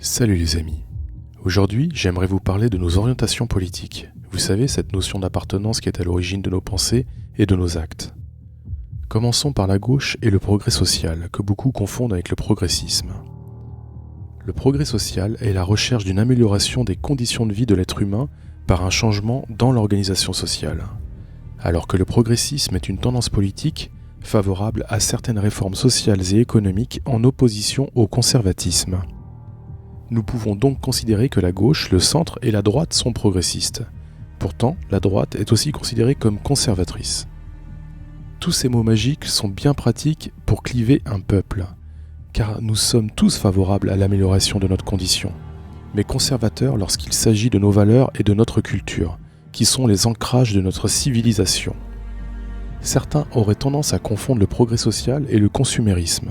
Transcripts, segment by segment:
Salut les amis. Aujourd'hui, j'aimerais vous parler de nos orientations politiques. Vous savez, cette notion d'appartenance qui est à l'origine de nos pensées et de nos actes. Commençons par la gauche et le progrès social, que beaucoup confondent avec le progressisme. Le progrès social est la recherche d'une amélioration des conditions de vie de l'être humain par un changement dans l'organisation sociale. Alors que le progressisme est une tendance politique favorable à certaines réformes sociales et économiques en opposition au conservatisme. Nous pouvons donc considérer que la gauche, le centre et la droite sont progressistes. Pourtant, la droite est aussi considérée comme conservatrice. Tous ces mots magiques sont bien pratiques pour cliver un peuple, car nous sommes tous favorables à l'amélioration de notre condition, mais conservateurs lorsqu'il s'agit de nos valeurs et de notre culture, qui sont les ancrages de notre civilisation. Certains auraient tendance à confondre le progrès social et le consumérisme.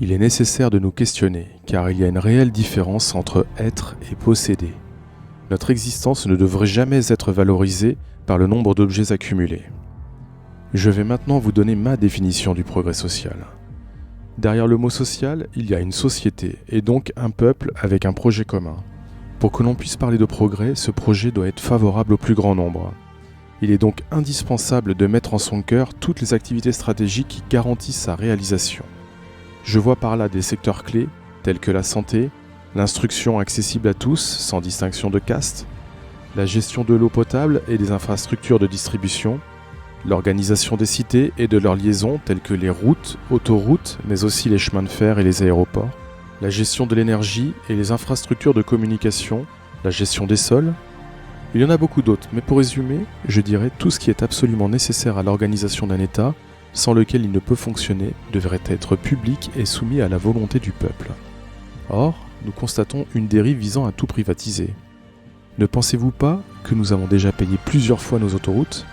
Il est nécessaire de nous questionner, car il y a une réelle différence entre être et posséder. Notre existence ne devrait jamais être valorisée par le nombre d'objets accumulés. Je vais maintenant vous donner ma définition du progrès social. Derrière le mot social, il y a une société, et donc un peuple avec un projet commun. Pour que l'on puisse parler de progrès, ce projet doit être favorable au plus grand nombre. Il est donc indispensable de mettre en son cœur toutes les activités stratégiques qui garantissent sa réalisation. Je vois par là des secteurs clés, tels que la santé, l'instruction accessible à tous, sans distinction de caste, la gestion de l'eau potable et des infrastructures de distribution, l'organisation des cités et de leurs liaisons, telles que les routes, autoroutes, mais aussi les chemins de fer et les aéroports, la gestion de l'énergie et les infrastructures de communication, la gestion des sols. Il y en a beaucoup d'autres, mais pour résumer, je dirais tout ce qui est absolument nécessaire à l'organisation d'un État, sans lequel il ne peut fonctionner, devrait être public et soumis à la volonté du peuple. Or, nous constatons une dérive visant à tout privatiser. Ne pensez-vous pas que nous avons déjà payé plusieurs fois nos autoroutes ?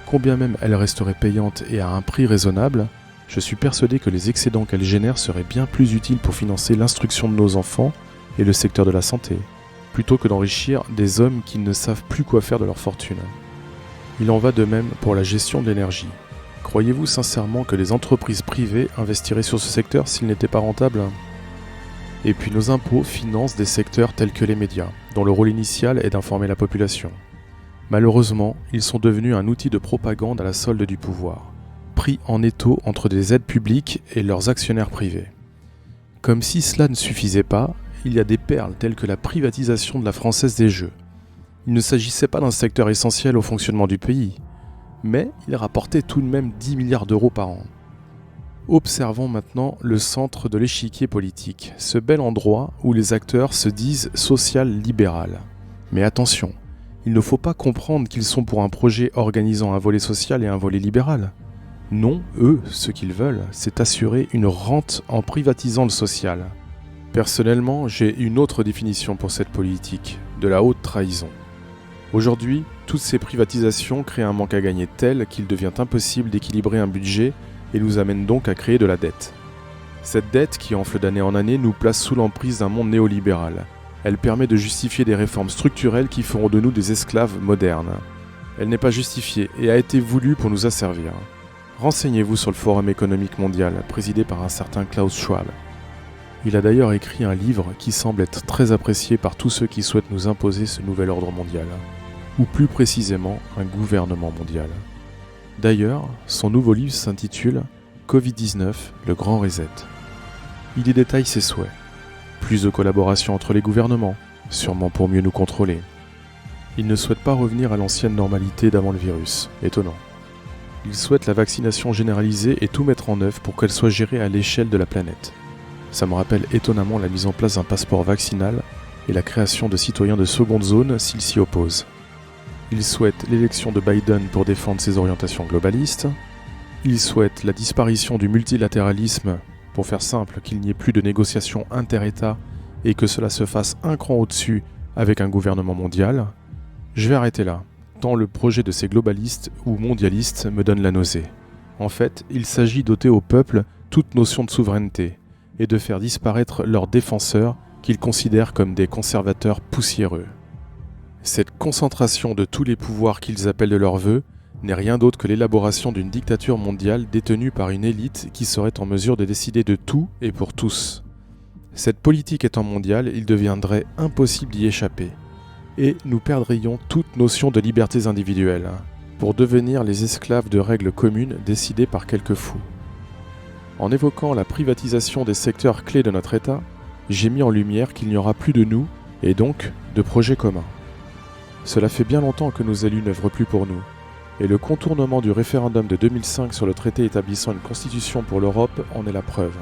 Combien même elles resteraient payantes et à un prix raisonnable, je suis persuadé que les excédents qu'elles génèrent seraient bien plus utiles pour financer l'instruction de nos enfants et le secteur de la santé, plutôt que d'enrichir des hommes qui ne savent plus quoi faire de leur fortune. Il en va de même pour la gestion de l'énergie. Croyez-vous sincèrement que les entreprises privées investiraient sur ce secteur s'il n'était pas rentable ? Et puis nos impôts financent des secteurs tels que les médias, dont le rôle initial est d'informer la population. Malheureusement, ils sont devenus un outil de propagande à la solde du pouvoir, pris en étau entre des aides publiques et leurs actionnaires privés. Comme si cela ne suffisait pas, il y a des perles telles que la privatisation de la Française des Jeux. Il ne s'agissait pas d'un secteur essentiel au fonctionnement du pays, mais il rapportait tout de même 10 milliards d'euros par an. Observons maintenant le centre de l'échiquier politique, ce bel endroit où les acteurs se disent social-libéral. Mais attention, il ne faut pas comprendre qu'ils sont pour un projet organisant un volet social et un volet libéral. Non, eux, ce qu'ils veulent, c'est assurer une rente en privatisant le social. Personnellement, j'ai une autre définition pour cette politique, de la haute trahison. Aujourd'hui, toutes ces privatisations créent un manque à gagner tel qu'il devient impossible d'équilibrer un budget et nous amène donc à créer de la dette. Cette dette qui enfle d'année en année nous place sous l'emprise d'un monde néolibéral. Elle permet de justifier des réformes structurelles qui feront de nous des esclaves modernes. Elle n'est pas justifiée et a été voulue pour nous asservir. Renseignez-vous sur le Forum économique mondial, présidé par un certain Klaus Schwab. Il a d'ailleurs écrit un livre qui semble être très apprécié par tous ceux qui souhaitent nous imposer ce nouvel ordre mondial, ou plus précisément un gouvernement mondial. D'ailleurs, son nouveau livre s'intitule « Covid-19, le grand reset ». Il y détaille ses souhaits. Plus de collaboration entre les gouvernements, sûrement pour mieux nous contrôler. Il ne souhaite pas revenir à l'ancienne normalité d'avant le virus, étonnant. Il souhaite la vaccination généralisée et tout mettre en œuvre pour qu'elle soit gérée à l'échelle de la planète. Ça me rappelle étonnamment la mise en place d'un passeport vaccinal et la création de citoyens de seconde zone s'ils s'y opposent. Il souhaite l'élection de Biden pour défendre ses orientations globalistes. Il souhaite la disparition du multilatéralisme, pour faire simple, qu'il n'y ait plus de négociations inter-États et que cela se fasse un cran au-dessus avec un gouvernement mondial. Je vais arrêter là, tant le projet de ces globalistes ou mondialistes me donne la nausée. En fait, il s'agit d'ôter au peuple toute notion de souveraineté et de faire disparaître leurs défenseurs qu'ils considèrent comme des conservateurs poussiéreux. Cette concentration de tous les pouvoirs qu'ils appellent de leur vœu n'est rien d'autre que l'élaboration d'une dictature mondiale détenue par une élite qui serait en mesure de décider de tout et pour tous. Cette politique étant mondiale, il deviendrait impossible d'y échapper. Et nous perdrions toute notion de libertés individuelles, pour devenir les esclaves de règles communes décidées par quelques fous. En évoquant la privatisation des secteurs clés de notre État, j'ai mis en lumière qu'il n'y aura plus de nous, et donc de projets communs. Cela fait bien longtemps que nos élus n'œuvrent plus pour nous, et le contournement du référendum de 2005 sur le traité établissant une constitution pour l'Europe en est la preuve.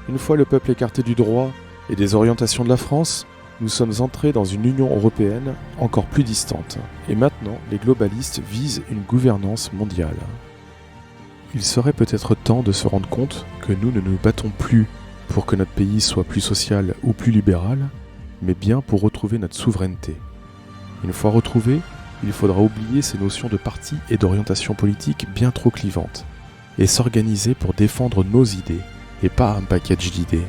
Une fois le peuple écarté du droit et des orientations de la France, nous sommes entrés dans une Union européenne encore plus distante, et maintenant les globalistes visent une gouvernance mondiale. Il serait peut-être temps de se rendre compte que nous ne nous battons plus pour que notre pays soit plus social ou plus libéral, mais bien pour retrouver notre souveraineté. Une fois retrouvée, il faudra oublier ces notions de parti et d'orientation politique bien trop clivantes, et s'organiser pour défendre nos idées, et pas un package d'idées.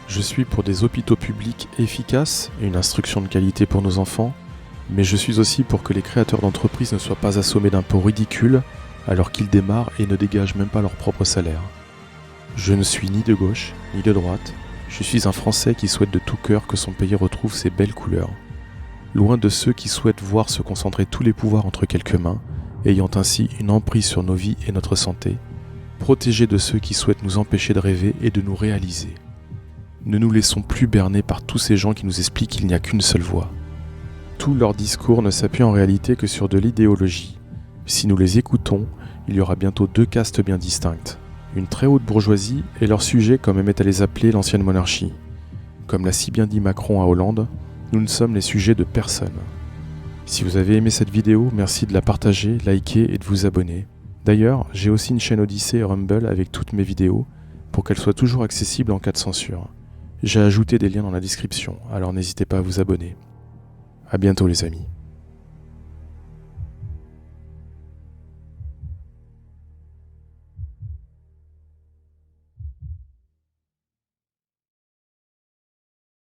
Je suis pour des hôpitaux publics efficaces et une instruction de qualité pour nos enfants, mais je suis aussi pour que les créateurs d'entreprises ne soient pas assommés d'impôts ridicules alors qu'ils démarrent et ne dégagent même pas leur propre salaire. Je ne suis ni de gauche ni de droite, je suis un Français qui souhaite de tout cœur que son pays retrouve ses belles couleurs. Loin de ceux qui souhaitent voir se concentrer tous les pouvoirs entre quelques mains, ayant ainsi une emprise sur nos vies et notre santé, protégés de ceux qui souhaitent nous empêcher de rêver et de nous réaliser. Ne nous laissons plus berner par tous ces gens qui nous expliquent qu'il n'y a qu'une seule voie. Tout leur discours ne s'appuie en réalité que sur de l'idéologie. Si nous les écoutons, il y aura bientôt deux castes bien distinctes. Une très haute bourgeoisie et leur sujet comme aimait à les appeler l'ancienne monarchie. Comme l'a si bien dit Macron à Hollande, nous ne sommes les sujets de personne. Si vous avez aimé cette vidéo, merci de la partager, liker et de vous abonner. D'ailleurs, j'ai aussi une chaîne Odyssée et Rumble avec toutes mes vidéos pour qu'elles soient toujours accessibles en cas de censure. J'ai ajouté des liens dans la description, alors n'hésitez pas à vous abonner. À bientôt les amis.